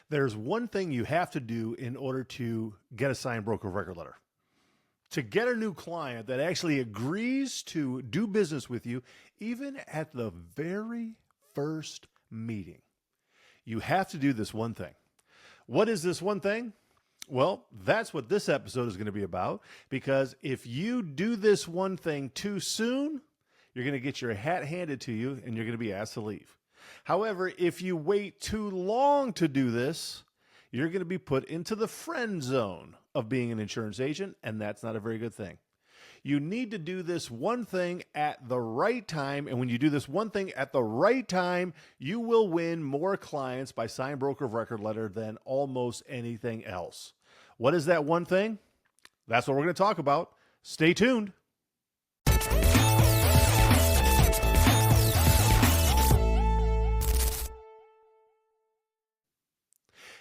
There's one thing you have to do in order to get a signed broker of record letter. To get a new client that actually agrees to do business with you, even at the very first meeting, you have to do this one thing. What is this one thing? Well, that's what this episode is going to be about, because if you do this one thing too soon, you're going to get your hat handed to you and you're going to be asked to leave. However, if you wait too long to do this, you're going to be put into the friend zone of being an insurance agent, and that's not a very good thing. You need to do this one thing at the right time, and when you do this one thing at the right time, you will win more clients by signed broker of record letter than almost anything else. What is that one thing? That's what we're going to talk about. Stay tuned.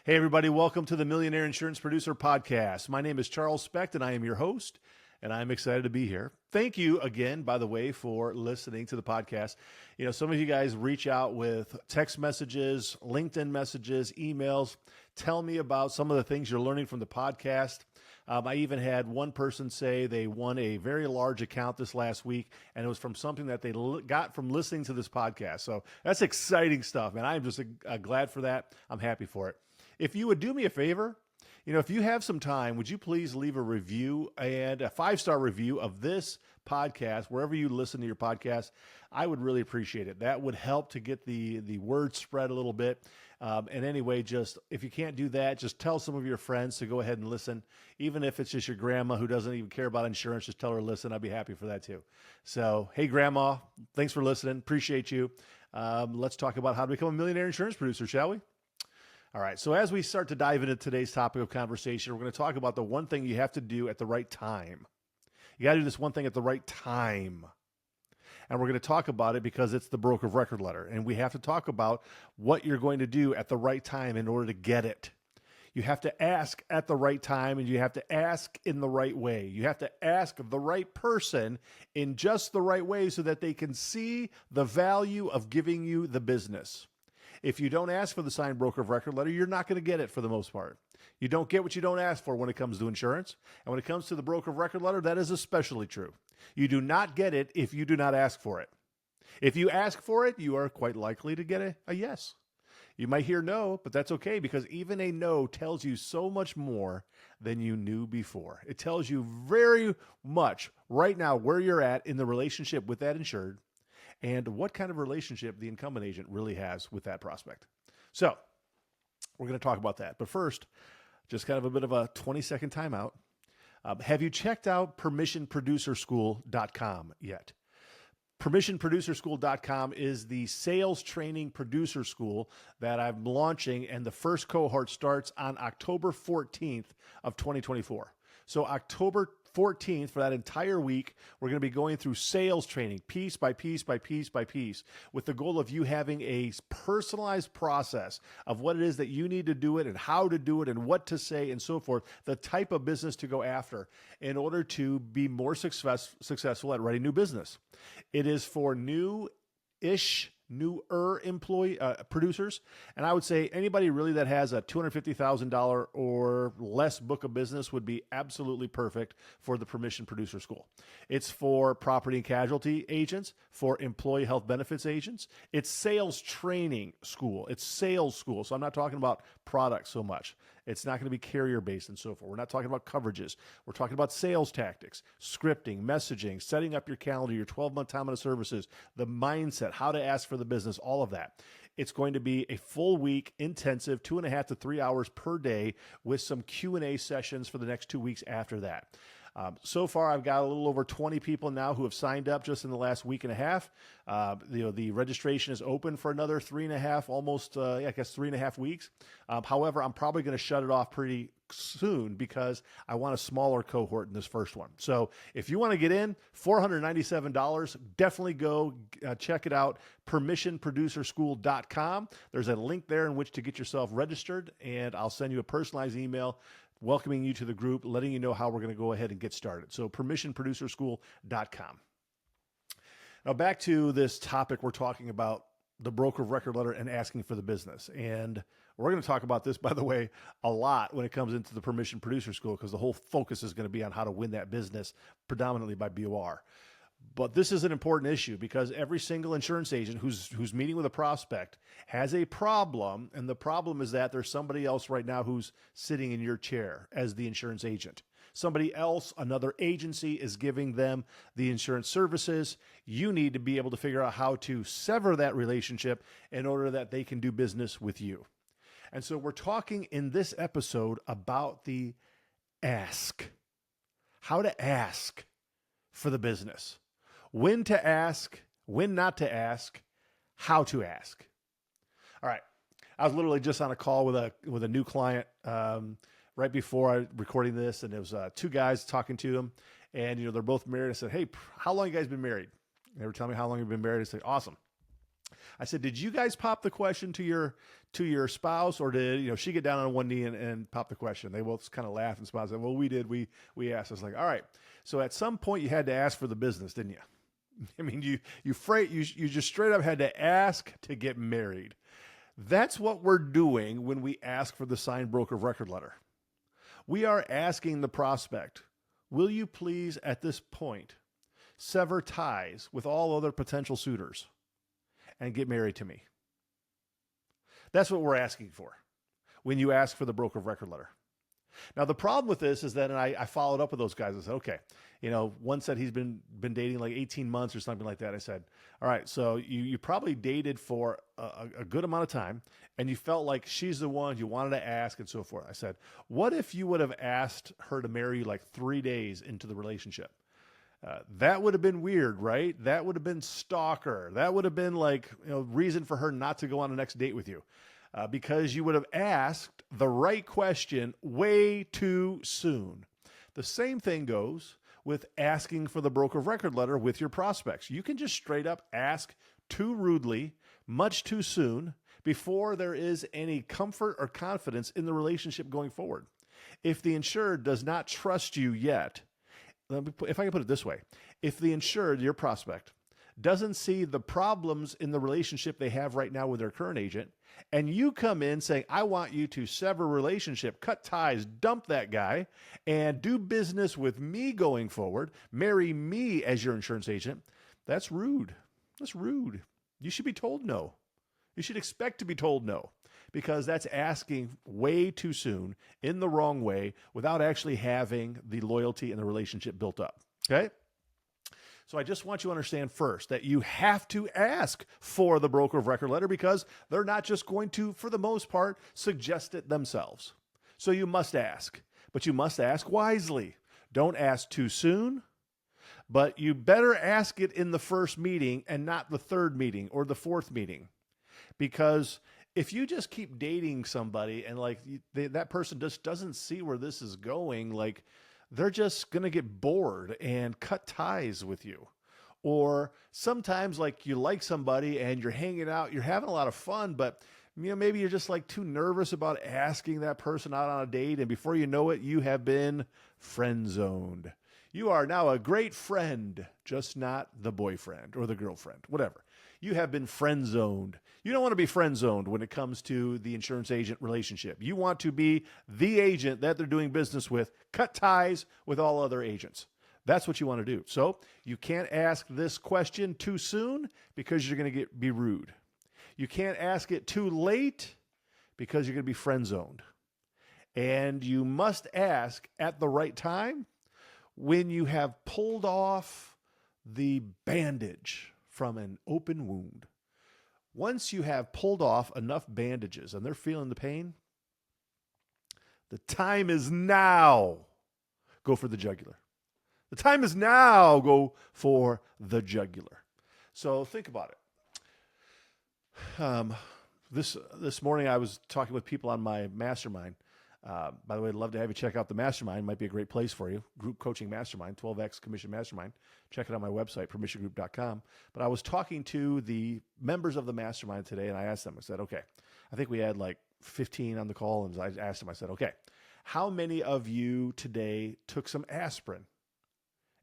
Hey, everybody. Welcome to the Millionaire Insurance Producer Podcast. My name is Charles Specht, and I am your host, and I'm excited to be here. Thank you again, by the way, for listening to the podcast. You know, some of you guys reach out with text messages, LinkedIn messages, emails, tell me about some of the things you're learning from the podcast. I even had one person say they won a very large account this last week, and it was from something that they got from listening to this podcast. So that's exciting stuff, man. I'm just glad for that. I'm happy for it. If you would do me a favor, if you have some time, would you please leave a review and a 5-star review of this podcast, wherever you listen to your podcast? I would really appreciate it. That would help to get the word spread a little bit. And anyway, just if you can't do that, just tell some of your friends to go ahead and listen. Even if it's just your grandma who doesn't even care about insurance, just tell her to listen. I'd be happy for that too. So, hey, Grandma, thanks for listening. Appreciate you. Let's talk about how to become a millionaire insurance producer, shall we? All right, so as we start to dive into today's topic of conversation, we're going to talk about the one thing you have to do at the right time. You got to do this one thing at the right time. And we're going to talk about it because it's the broker of record letter. And we have to talk about what you're going to do at the right time in order to get it. You have to ask at the right time, and you have to ask in the right way. You have to ask the right person in just the right way so that they can see the value of giving you the business. If you don't ask for the signed broker of record letter, you're not going to get it for the most part. You don't get what you don't ask for when it comes to insurance. And when it comes to the broker of record letter, that is especially true. You do not get it if you do not ask for it. If you ask for it, you are quite likely to get a yes. You might hear no, but that's okay, because even a no tells you so much more than you knew before. It tells you very much right now where you're at in the relationship with that insured, and what kind of relationship the incumbent agent really has with that prospect. So we're going to talk about that. But first, just kind of a bit of a 20-second timeout. Have you checked out permissionproducerschool.com yet? Permissionproducerschool.com is the sales training producer school that I'm launching, and the first cohort starts on October 14th of 2024. So October 14th, for that entire week, we're going to be going through sales training piece by piece by piece by piece, with the goal of you having a personalized process of what it is that you need to do it and how to do it and what to say and so forth, the type of business to go after in order to be more successful at writing new business. It is for newer employee producers, and I would say anybody really that has a $250,000 or less book of business would be absolutely perfect for the Permission Producer School. It's for property and casualty agents, for employee health benefits agents. It's sales training school. It's sales school. So I'm not talking about products so much. It's not going to be carrier based and so forth. We're not talking about coverages. We're talking about sales tactics, scripting, messaging, setting up your calendar, your 12-month time of services, the mindset, how to ask for the business, all of that. It's going to be a full week, intensive, 2.5 to 3 hours per day with some Q&A sessions for the next 2 weeks after that. So far, I've got a little over 20 people now who have signed up just in the last week and a half. The registration is open for another 3.5, almost, 3.5 weeks. However, I'm probably going to shut it off pretty soon because I want a smaller cohort in this first one. So if you want to get in, $497, definitely go check it out, permissionproducerschool.com. There's a link there in which to get yourself registered, and I'll send you a personalized email welcoming you to the group, letting you know how we're going to go ahead and get started. So permissionproducerschool.com. Now back to this topic, we're talking about the broker of record letter and asking for the business. And We're going to talk about this, by the way, a lot when it comes into the Permission Producer School, because the whole focus is going to be on how to win that business predominantly by BOR. But this is an important issue because every single insurance agent who's meeting with a prospect has a problem, and the problem is that there's somebody else right now who's sitting in your chair as the insurance agent. Somebody else, another agency, is giving them the insurance services. You need to be able to figure out how to sever that relationship in order that they can do business with you. And so we're talking in this episode about the ask, how to ask for the business. When to ask, when not to ask, how to ask. All right. I was literally just on a call with a new client right before I recording this, and there was two guys talking to them, and they're both married. I said, "Hey, how long you guys been married?" And they were telling me how long you've been married. I said, "Awesome." I said, "Did you guys pop the question to your spouse, or did she get down on one knee and pop the question?" They both kind of laughed and smiled. I said, "Well, we did. We asked." I was like, "All right." So at some point you had to ask for the business, didn't you? I mean, you just straight up had to ask to get married. That's what we're doing when we ask for the signed broker of record letter. We are asking the prospect, will you please at this point sever ties with all other potential suitors and get married to me? That's what we're asking for when you ask for the broker of record letter. Now, the problem with this is that, and I followed up with those guys. I said, okay, one said he's been dating like 18 months or something like that. I said, all right, so you probably dated for a good amount of time, and you felt like she's the one you wanted to ask and so forth. I said, what if you would have asked her to marry you like 3 days into the relationship? That would have been weird, right? That would have been stalker. That would have been like, reason for her not to go on the next date with you. Because you would have asked the right question way too soon. The same thing goes with asking for the broker of record letter with your prospects. You can just straight up ask too rudely, much too soon, before there is any comfort or confidence in the relationship going forward. If the insured does not trust you yet, if I can put it this way, if the insured, your prospect, doesn't see the problems in the relationship they have right now with their current agent, and you come in saying, I want you to sever relationship, cut ties, dump that guy, and do business with me going forward, marry me as your insurance agent, that's rude. That's rude. You should be told no. You should expect to be told no, because that's asking way too soon in the wrong way without actually having the loyalty and the relationship built up. Okay? So I just want you to understand first that you have to ask for the broker of record letter, because they're not just going to, for the most part, suggest it themselves. So you must ask, but you must ask wisely. Don't ask too soon, but you better ask it in the first meeting and not the third meeting or the fourth meeting. Because if you just keep dating somebody and that person just doesn't see where this is going, they're just going to get bored and cut ties with you. Or sometimes you like somebody and you're hanging out, you're having a lot of fun, but maybe you're just too nervous about asking that person out on a date. And before you know it, you have been friend zoned. You are now a great friend, just not the boyfriend or the girlfriend, whatever. You have been friend zoned. You don't want to be friend zoned when it comes to the insurance agent relationship. You want to be the agent that they're doing business with, cut ties with all other agents. That's what you want to do. So you can't ask this question too soon because you're going to be rude. You can't ask it too late because you're going to be friend zoned. And you must ask at the right time when you have pulled off the bandage from an open wound. Once you have pulled off enough bandages and they're feeling the pain, the time is now. Go for the jugular. The time is now. Go for the jugular. So think about it. This morning I was talking with people on my mastermind. By the way, I'd love to have you check out the mastermind. It might be a great place for you. Group coaching mastermind, 12X commission mastermind. Check it out on my website, permissiongroup.com. But I was talking to the members of the mastermind today, and I asked them, I said, okay, I think we had 15 on the call, and I asked them, I said, okay, how many of you today took some aspirin?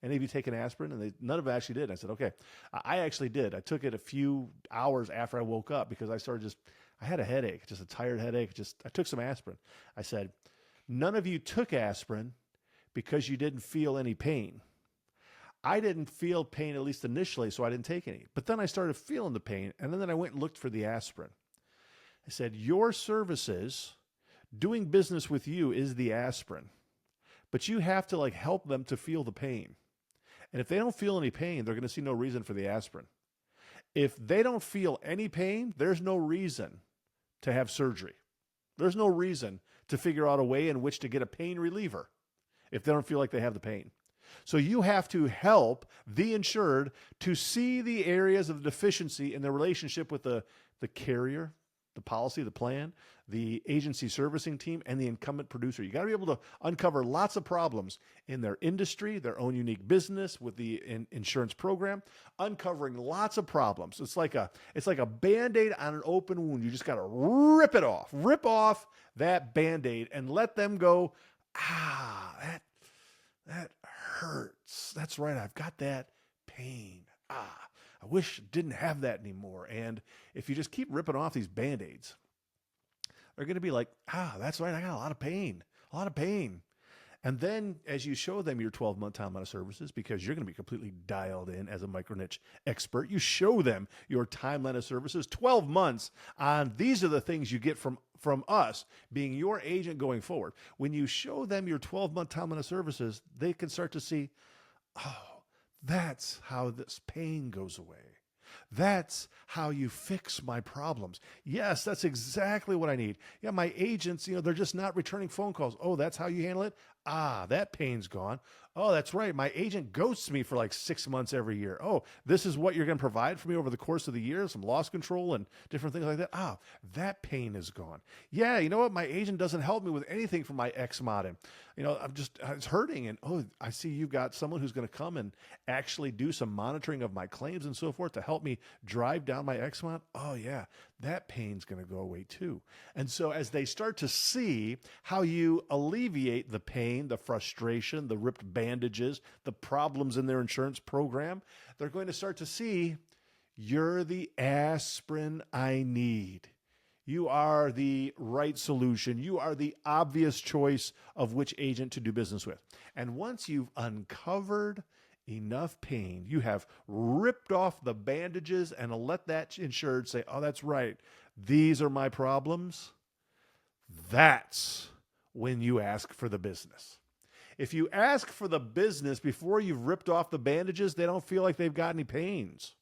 Any of you taken aspirin? And none of them actually did. I said, okay, I actually did. I took it a few hours after I woke up because I I had a headache, just a tired headache. I took some aspirin. I said, none of you took aspirin because you didn't feel any pain. I didn't feel pain, at least initially, so I didn't take any. But then I started feeling the pain, and then I went and looked for the aspirin. I said, your services, doing business with you is the aspirin, but you have to help them to feel the pain. And if they don't feel any pain, they're going to see no reason for the aspirin. If they don't feel any pain, there's no reason to have surgery. There's no reason to figure out a way in which to get a pain reliever if they don't feel like they have the pain. So you have to help the insured to see the areas of deficiency in their relationship with the carrier, the policy, the plan, the agency servicing team, and the incumbent producer. You got to be able to uncover lots of problems in their industry, their own unique business with the insurance program, uncovering lots of problems. It's like a Band-Aid on an open wound. You just got to rip it off. Rip off that Band-Aid and let them go, that hurts. That's right. I've got that pain. I wish I didn't have that anymore. And if you just keep ripping off these Band-Aids, they're going to be like, that's right. I got a lot of pain. And then as you show them your 12-month timeline of services, because you're going to be completely dialed in as a micro niche expert, you show them your timeline of services, 12 months on these are the things you get from us being your agent going forward. When you show them your 12-month timeline of services, they can start to see, that's how this pain goes away. That's how you fix my problems. Yes, that's exactly what I need. Yeah, my agents, they're just not returning phone calls. Oh, that's how you handle it? That pain's gone. Oh, that's right. My agent ghosts me for 6 months every year. Oh, this is what you're going to provide for me over the course of the year, some loss control and different things like that. That pain is gone. Yeah, you know what? My agent doesn't help me with anything for my ex-mod. And, it's hurting. And, I see you've got someone who's going to come and actually do some monitoring of my claims and so forth to help me drive down my ex-mod. Oh, yeah, that pain's going to go away too. And so as they start to see how you alleviate the pain, the frustration, the ripped bandages, the problems in their insurance program, they're going to start to see you're the aspirin I need. You are the right solution. You are the obvious choice of which agent to do business with. And once you've uncovered enough pain, you have ripped off the bandages and let that insured say, oh, that's right, these are my problems. That's when you ask for the business. If you ask for the business before you've ripped off the bandages, they don't feel like they've got any pains.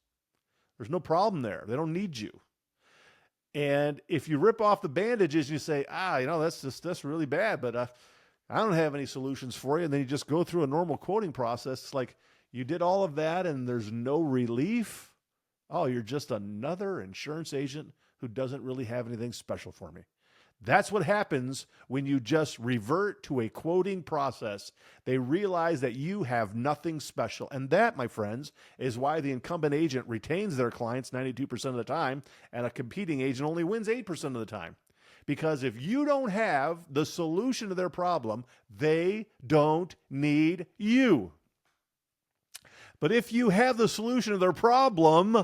There's no problem there. They don't need you. And if you rip off the bandages and you say, that's really bad, but I don't have any solutions for you. And then you just go through a normal quoting process. It's like you did all of that and there's no relief. Oh, you're just another insurance agent who doesn't really have anything special for me. That's what happens when you just revert to a quoting process. They realize that you have nothing special. And that, my friends, is why the incumbent agent retains their clients 92% of the time, and a competing agent only wins 8% of the time. Because if you don't have the solution to their problem, they don't need you. But if you have the solution to their problem,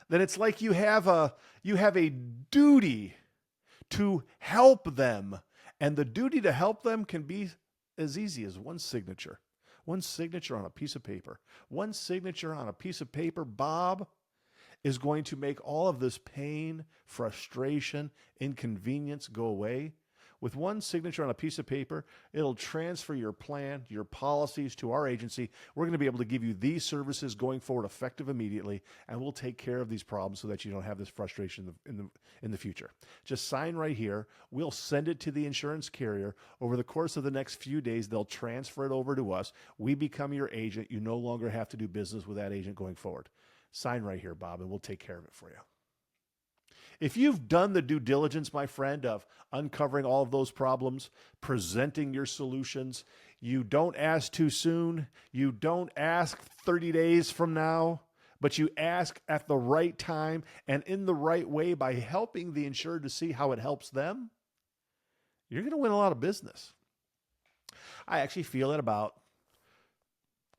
then it's like you have a duty to help them. And the duty to help them can be as easy as one signature. One signature on a piece of paper. One signature on a piece of paper, Bob, is going to make all of this pain, frustration, inconvenience go away. With one signature on a piece of paper, it'll transfer your plan, your policies to our agency. We're going to be able to give you these services going forward effective immediately, and we'll take care of these problems so that you don't have this frustration in the future. Just sign right here. We'll send it to the insurance carrier. Over the course of the next few days, they'll transfer it over to us. We become your agent. You no longer have to do business with that agent going forward. Sign right here, Bob, and we'll take care of it for you. If you've done the due diligence, my friend, of uncovering all of those problems, presenting your solutions, you don't ask too soon, you don't ask 30 days from now, but you ask at the right time and in the right way by helping the insured to see how it helps them, you're going to win a lot of business. I actually feel that about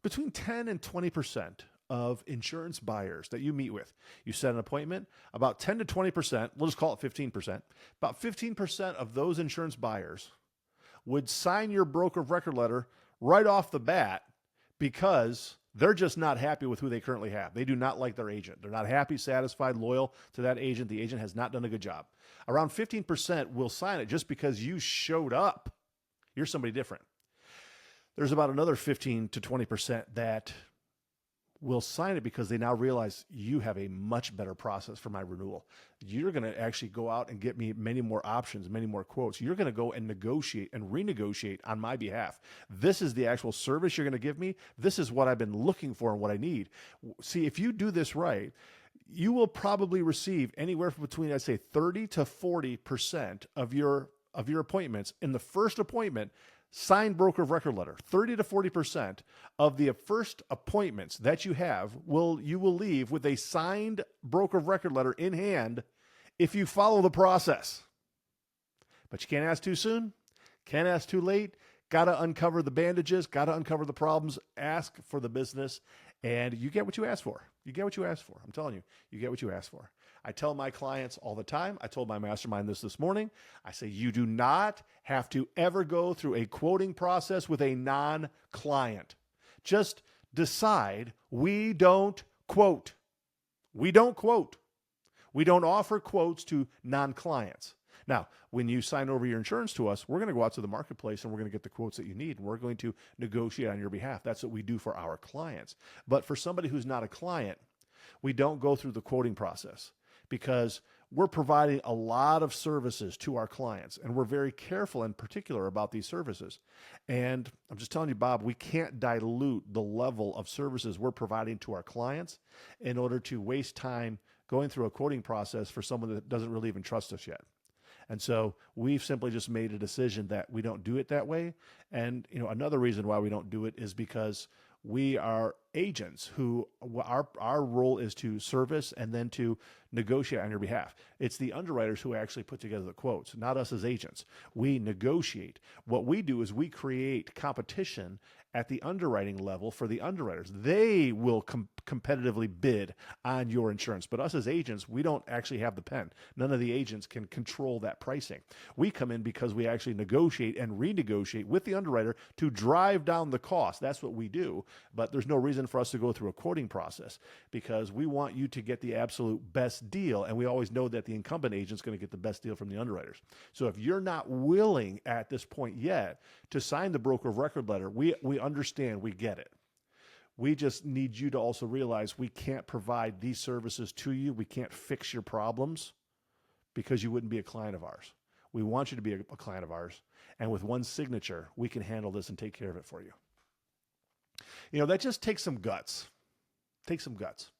between 10 and 20% of insurance buyers that you meet with. You set an appointment, about 10 to 20%, we'll just call it 15%, about 15% of those insurance buyers would sign your broker of record letter right off the bat because they're just not happy with who they currently have. They do not like their agent. They're not happy, satisfied, loyal to that agent. The agent has not done a good job. Around 15% will sign it just because you showed up. You're somebody different. There's about another 15 to 20% that will sign it because they now realize you have a much better process for my renewal. You're going to actually go out and get me many more options, many more quotes. You're going to go and negotiate and renegotiate on my behalf. This is the actual service you're going to give me. This is what I've been looking for and what I need. See, if you do this right, you will probably receive anywhere from between, I'd say, 30 to 40% of your appointments in the first appointment. Signed broker of record letter. 30 to 40% of the first appointments that you have you will leave with a signed broker of record letter in hand if you follow the process. But you can't ask too soon, can't ask too late. Got to uncover the bandages, got to uncover the problems, ask for the business, and you get what you ask for. You get what you ask for. I'm telling you, you get what you ask for. I tell my clients all the time. I told my mastermind this morning. I say, you do not have to ever go through a quoting process with a non-client. Just decide we don't quote. We don't quote. We don't offer quotes to non-clients. Now, when you sign over your insurance to us, we're going to go out to the marketplace and we're going to get the quotes that you need. And we're going to negotiate on your behalf. That's what we do for our clients. But for somebody who's not a client, we don't go through the quoting process because we're providing a lot of services to our clients. And we're very careful and particular about these services. And I'm just telling you, Bob, we can't dilute the level of services we're providing to our clients in order to waste time going through a quoting process for someone that doesn't really even trust us yet. And so we've simply just made a decision that we don't do it that way. And another reason why we don't do it is because we are agents who our role is to service and then to negotiate on your behalf. It's the underwriters who actually put together the quotes, not us as agents. We negotiate. What we do is we create competition at the underwriting level for the underwriters. They will competitively bid on your insurance. But us as agents, we don't actually have the pen. None of the agents can control that pricing. We come in because we actually negotiate and renegotiate with the underwriter to drive down the cost. That's what we do. But there's no reason for us to go through a quoting process because we want you to get the absolute best deal. And we always know that the incumbent agent is going to get the best deal from the underwriters. So if you're not willing at this point yet to sign the broker of record letter, we understand, we get it. We just need you to also realize we can't provide these services to you. We can't fix your problems because you wouldn't be a client of ours. We want you to be a client of ours. And with one signature, we can handle this and take care of it for you. That just takes some guts. Takes some guts.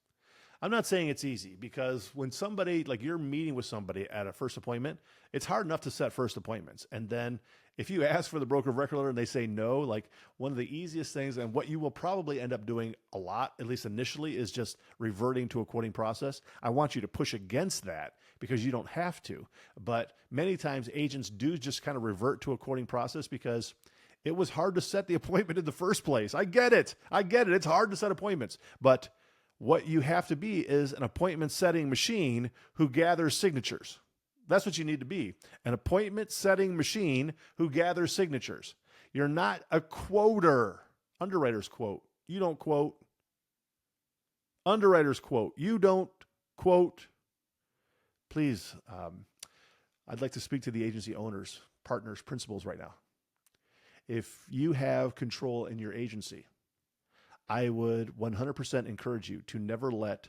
I'm not saying it's easy because when somebody, like you're meeting with somebody at a first appointment, it's hard enough to set first appointments. And then if you ask for the broker of record letter and they say no, like one of the easiest things and what you will probably end up doing a lot, at least initially, is just reverting to a quoting process. I want you to push against that because you don't have to. But many times agents do just kind of revert to a quoting process because it was hard to set the appointment in the first place. I get it. It's hard to set appointments. But what you have to be is an appointment setting machine who gathers signatures. That's what you need to be. An appointment setting machine who gathers signatures. You're not a quoter. Underwriters quote. You don't quote. Underwriters quote. You don't quote. Please, I'd like to speak to the agency owners, partners, principals right now. If you have control in your agency, I would 100% encourage you to never let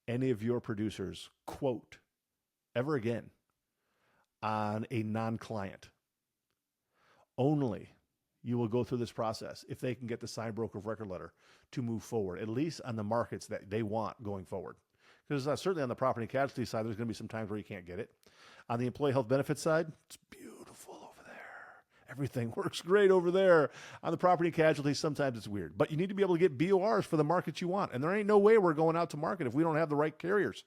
any of your producers quote ever again on a non-client. Only you will go through this process if they can get the signed broker of record letter to move forward, at least on the markets that they want going forward. Because certainly on the property and casualty side, there's going to be some times where you can't get it. On the employee health benefits side, it's beautiful over there. Everything works great over there. On the property and casualty, sometimes it's weird. But you need to be able to get BORs for the markets you want. And there ain't no way we're going out to market if we don't have the right carriers.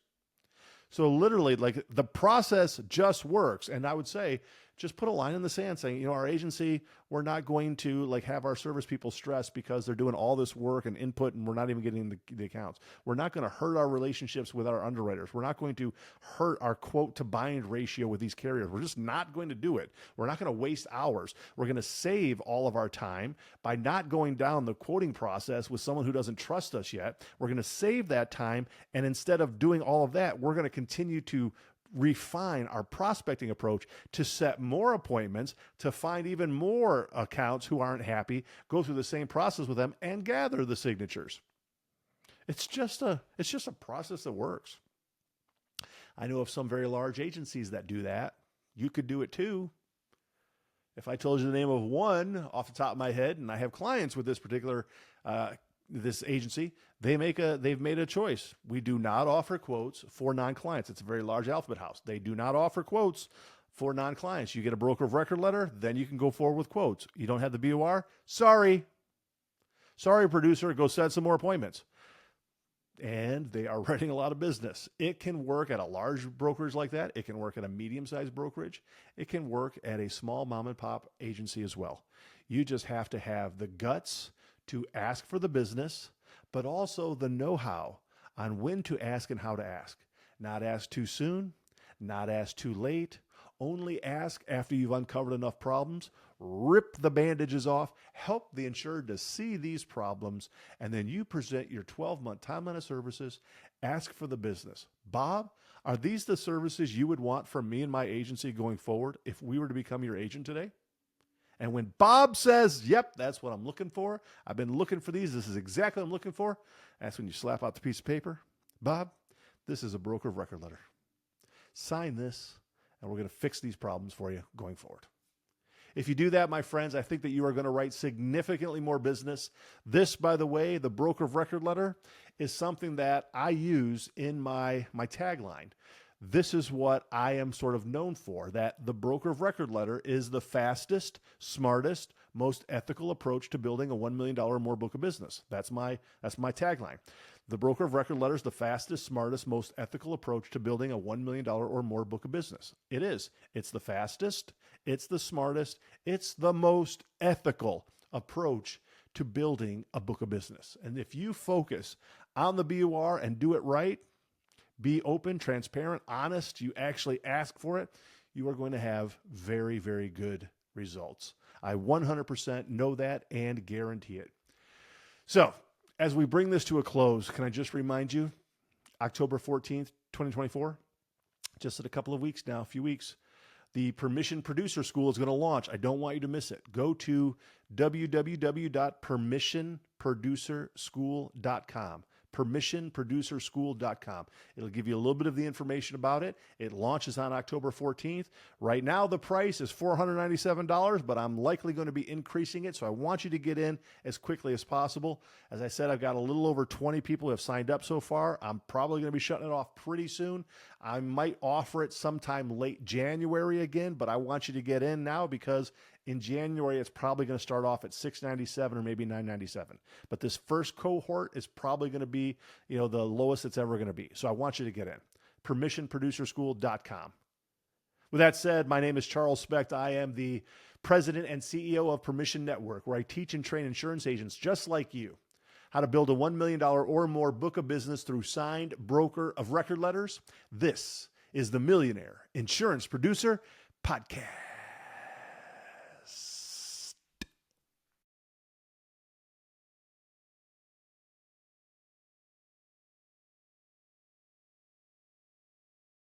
So literally, like the process just works. And I would say, just put a line in the sand saying, our agency, we're not going to like have our service people stressed because they're doing all this work and input and we're not even getting the accounts. We're not going to hurt our relationships with our underwriters. We're not going to hurt our quote to bind ratio with these carriers. We're just not going to do it. We're not going to waste hours. We're going to save all of our time by not going down the quoting process with someone who doesn't trust us yet. We're going to save that time. And instead of doing all of that, we're going to continue to refine our prospecting approach to set more appointments, to find even more accounts who aren't happy, go through the same process with them and gather the signatures. It's just a process that works. I know of some very large agencies that do that. You could do it too. If I told you the name of one off the top of my head, and I have clients with this particular this agency, they've made a choice. We do not offer quotes for non-clients. It's a very large alphabet house. They do not offer quotes for non-clients. You get a broker of record letter, then you can go forward with quotes. You don't have the BOR? Sorry, producer, go set some more appointments. And they are writing a lot of business. It can work at a large brokerage like that. It can work at a medium-sized brokerage. It can work at a small mom-and-pop agency as well. You just have to have the guts to ask for the business, but also the know-how on when to ask and how to ask. Not ask too soon, not ask too late. Only ask after you've uncovered enough problems. Rip the bandages off, help the insured to see these problems, and then you present your 12-month timeline of services, ask for the business. Bob, are these the services you would want from me and my agency going forward if we were to become your agent today? And when Bob says, yep, that's what I'm looking for, I've been looking for these, this is exactly what I'm looking for, that's when you slap out the piece of paper. Bob, this is a broker of record letter. Sign this, and we're going to fix these problems for you going forward. If you do that, my friends, I think that you are going to write significantly more business. This, by the way, the broker of record letter, is something that I use in my tagline. This is what I am sort of known for, that the broker of record letter is the fastest, smartest, most ethical approach to building a $1 million or more book of business. That's my tagline. The broker of record letter is the fastest, smartest, most ethical approach to building a $1 million or more book of business. It is. It's the fastest, it's the smartest, it's the most ethical approach to building a book of business. And if you focus on the BOR and do it right, be open, transparent, honest, you actually ask for it, you are going to have very, very good results. I 100% know that and guarantee it. So, as we bring this to a close, can I just remind you, October 14th, 2024, just in a couple of weeks now, a few weeks, the Permission Producer School is going to launch. I don't want you to miss it. Go to www.permissionproducerschool.com. permissionproducerschool.com. It'll give you a little bit of the information about it. It launches on October 14th. Right now, the price is $497, but I'm likely going to be increasing it, so I want you to get in as quickly as possible. As I said, I've got a little over 20 people who have signed up so far. I'm probably going to be shutting it off pretty soon. I might offer it sometime late January again, but I want you to get in now because in January, it's probably going to start off at $697 or maybe $997. But this first cohort is probably going to be, the lowest it's ever going to be. So I want you to get in. Permissionproducerschool.com. With that said, my name is Charles Specht. I am the president and CEO of Permission Network, where I teach and train insurance agents just like you how to build a $1 million or more book of business through signed broker of record letters. This is the Millionaire Insurance Producer Podcast.